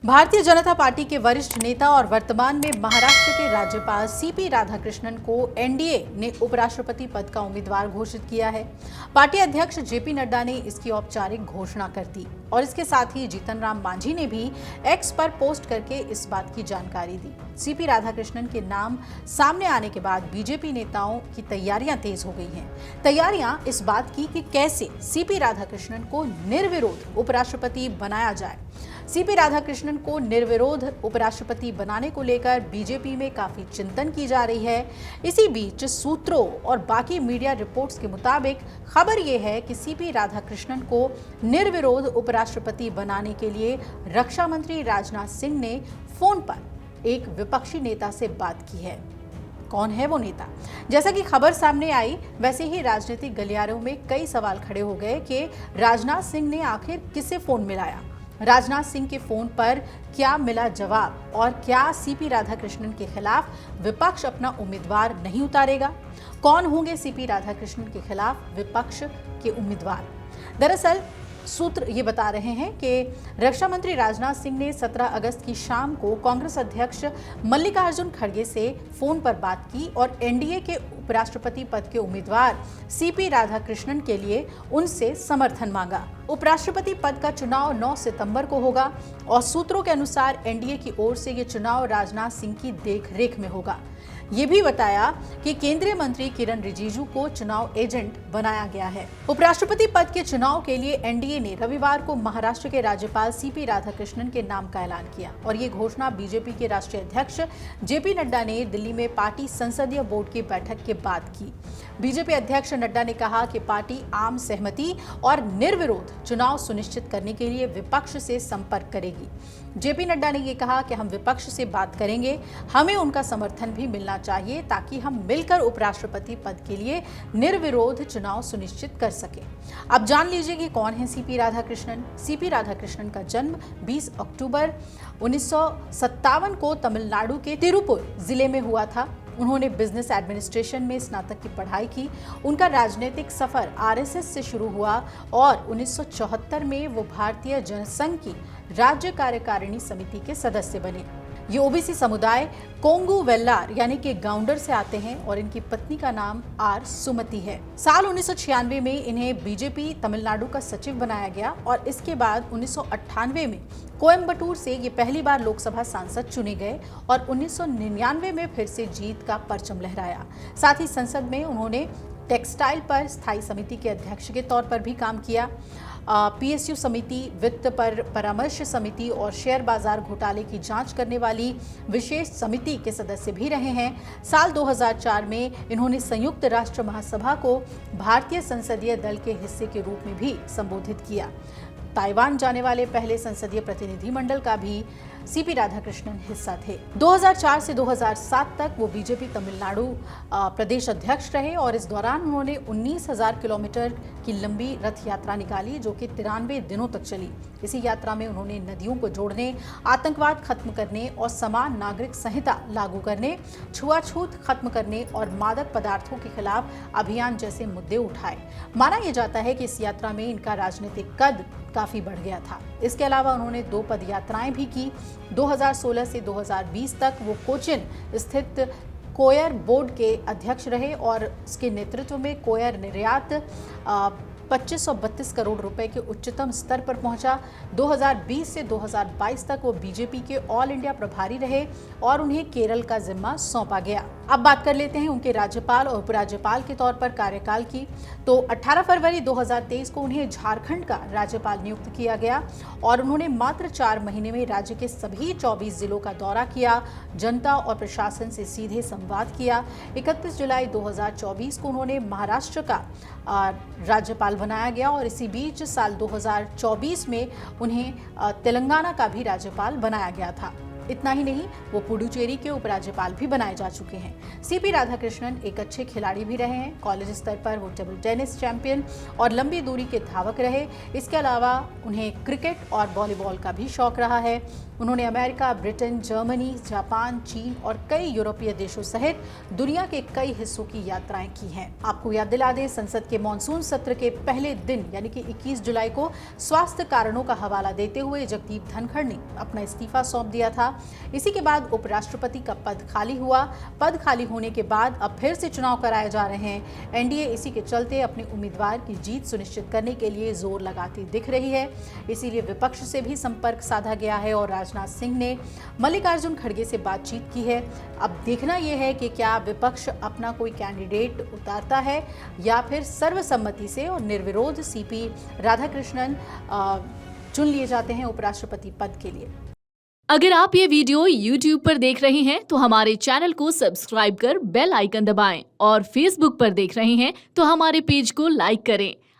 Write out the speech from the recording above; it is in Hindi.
भारतीय जनता पार्टी के वरिष्ठ नेता और वर्तमान में महाराष्ट्र के राज्यपाल सीपी राधाकृष्णन को एनडीए ने उपराष्ट्रपति पद का उम्मीदवार घोषित किया है। पार्टी अध्यक्ष जेपी नड्डा ने इसकी औपचारिक घोषणा कर दी और इसके साथ ही जीतन राम मांझी ने भी एक्स पर पोस्ट करके इस बात की जानकारी दी। सीपी राधाकृष्णन के नाम सामने आने के बाद बीजेपी नेताओं की तैयारियां तेज हो गई हैं। तैयारियां इस बात की कि कैसे सीपी राधाकृष्णन को निर्विरोध उपराष्ट्रपति बनाया जाए। सीपी राधाकृष्णन को निर्विरोध उपराष्ट्रपति बनाने को लेकर बीजेपी में काफी चिंतन की जा रही है। इसी बीच सूत्रों और बाकी मीडिया रिपोर्ट्स के मुताबिक खबर यह है कि सीपी राधाकृष्णन को निर्विरोध उपराष्ट्रपति बनाने के लिए रक्षा मंत्री राजनाथ सिंह ने फोन पर एक विपक्षी नेता से बात की है। कौन है वो नेता? जैसा कि खबर सामने आई, वैसे ही राजनीतिक गलियारों में कई सवाल खड़े हो गए कि राजनाथ सिंह ने आखिर किसे फोन मिलाया, राजनाथ सिंह के फोन पर क्या मिला जवाब, और क्या सीपी राधाकृष्णन के खिलाफ विपक्ष अपना उम्मीदवार नहीं उतारेगा? कौन होंगे सीपी राधाकृष्णन के खिलाफ विपक्ष के उम्मीदवार? दरअसल सूत्र ये बता रहे हैं कि रक्षा मंत्री राजनाथ सिंह ने 17 अगस्त की शाम को कांग्रेस अध्यक्ष मल्लिकार्जुन खड़गे से फोन पर बात की और एनडीए के उपराष्ट्रपति पद के उम्मीदवार सीपी राधाकृष्णन के लिए उनसे समर्थन मांगा। उपराष्ट्रपति पद का चुनाव 9 सितंबर को होगा और सूत्रों के अनुसार एनडीए की ओर से ये चुनाव राजनाथ सिंह की देखरेख में होगा। ये भी बताया कि केंद्रीय मंत्री किरण रिजिजू को चुनाव एजेंट बनाया गया है। उपराष्ट्रपति पद के चुनाव के लिए एनडीए ने रविवार को महाराष्ट्र के राज्यपाल सीपी राधाकृष्णन के नाम का ऐलान किया और ये घोषणा बीजेपी के राष्ट्रीय अध्यक्ष जेपी नड्डा ने दिल्ली में पार्टी संसदीय बोर्ड की बैठक के बाद की। बीजेपी अध्यक्ष नड्डा ने कहा कि पार्टी आम सहमति और निर्विरोध चुनाव सुनिश्चित करने के लिए विपक्ष से संपर्क करेगी। जेपी नड्डा ने यह कहा कि हम विपक्ष से बात करेंगे, हमें उनका समर्थन भी मिलना चाहिए ताकि हम मिलकर उपराष्ट्रपति पद के लिए निर्विरोध चुनाव सुनिश्चित कर सकें। अब जान लीजिए कि कौन है सीपी राधाकृष्णन। सीपी राधाकृष्णन का जन्म 20 अक्टूबर 1957 को तमिलनाडु के तिरुपुर जिले में हुआ था। उन्होंने बिजनेस एडमिनिस्ट्रेशन में स्नातक की पढ़ाई की। उनका राजनीतिक सफर आरएसएस से शुरू हुआ और 1974 में वो भारतीय जनसंघ की राज्य कार्यकारिणी समिति के सदस्य बने। ये ओबीसी समुदाय कोंगू वेल्लार यानी कि गाउंडर से आते हैं और इनकी पत्नी का नाम आर सुमति है। साल 1996 में इन्हें बीजेपी तमिलनाडु का सचिव बनाया गया और इसके बाद 1998 में कोयम्बटूर से ये पहली बार लोकसभा सांसद चुने गए और 1999 में फिर से जीत का परचम लहराया। साथ ही संसद में उन्होंने टेक्सटाइल पर स्थायी समिति के अध्यक्ष के तौर पर भी काम किया। पीएसयू समिति, वित्त पर परामर्श समिति और शेयर बाजार घोटाले की जांच करने वाली विशेष समिति के सदस्य भी रहे हैं। साल 2004 में इन्होंने संयुक्त राष्ट्र महासभा को भारतीय संसदीय दल के हिस्से के रूप में भी संबोधित किया। ताइवान जाने वाले पहले संसदीय प्रतिनिधिमंडल का भी सीपी राधाकृष्णन हिस्सा थे। 2004 से 2007 तक वो बीजेपी तमिलनाडु प्रदेश अध्यक्ष रहे और इस दौरान उन्होंने 19,000 किलोमीटर की लंबी रथ यात्रा निकाली जो कि 93 दिनों तक चली। इसी यात्रा में उन्होंने नदियों को जोड़ने, आतंकवाद खत्म करने और समान नागरिक संहिता लागू करने, छुआछूत खत्म करने और मादक पदार्थों के खिलाफ अभियान जैसे मुद्दे उठाए। माना यह जाता है कि इस यात्रा में इनका राजनीतिक कद काफी बढ़ गया था। इसके अलावा उन्होंने 2 पद यात्राएं भी की। 2016 से 2020 तक वो कोचिन स्थित कोयर बोर्ड के अध्यक्ष रहे और उसके नेतृत्व में कोयर निर्यात 2532 करोड़ रुपए के उच्चतम स्तर पर पहुंचा। 2020 से 2022 तक वो बीजेपी के ऑल इंडिया प्रभारी रहे और उन्हें केरल का जिम्मा सौंपा गया। अब बात कर लेते हैं उनके राज्यपाल और उपराज्यपाल के तौर पर कार्यकाल की। तो 18 फरवरी 2023 को उन्हें झारखंड का राज्यपाल नियुक्त किया गया और उन्होंने मात्र 4 महीने में राज्य के सभी 24 जिलों का दौरा किया, जनता और प्रशासन से सीधे संवाद किया। 31 जुलाई 2024 को उन्होंने महाराष्ट्र का राज्यपाल बनाया गया और इसी बीच साल 2024 में उन्हें तेलंगाना का भी राज्यपाल बनाया गया था। इतना ही नहीं, वो पुडुचेरी के उपराज्यपाल भी बनाए जा चुके हैं। सीपी राधाकृष्णन एक अच्छे खिलाड़ी भी रहे हैं। कॉलेज स्तर पर वो टेबल टेनिस चैंपियन और लंबी दूरी के धावक रहे। इसके अलावा उन्हें क्रिकेट और वॉलीबॉल का भी शौक रहा है। उन्होंने अमेरिका, ब्रिटेन, जर्मनी, जापान, चीन और कई यूरोपीय देशों सहित दुनिया के कई हिस्सों की यात्राएं की हैं। आपको याद दिला दें, संसद के मॉनसून सत्र के पहले दिन यानी कि 21 जुलाई को स्वास्थ्य कारणों का हवाला देते हुए जगदीप धनखड़ ने अपना इस्तीफा सौंप दिया था। इसी के बाद उपराष्ट्रपति का पद खाली हुआ। पद खाली होने के बाद अब फिर से चुनाव कराए जा रहे हैं। एनडीए इसी के चलते अपने उम्मीदवार की जीत सुनिश्चित करने के लिए जोर लगाती दिख रही है। इसीलिए विपक्ष से भी संपर्क साधा गया है और राजनाथ सिंह ने मल्लिकार्जुन खड़गे से बातचीत की है। अब देखना यह है कि क्या विपक्ष अपना कोई कैंडिडेट उतारता है या फिर सर्वसम्मति से और निर्विरोध सीपी राधाकृष्णन चुन लिए जाते हैं उपराष्ट्रपति पद के लिए। अगर आप ये वीडियो YouTube पर देख रहे हैं तो हमारे चैनल को सब्सक्राइब कर बेल आइकन दबाएं और Facebook पर देख रहे हैं तो हमारे पेज को लाइक करें।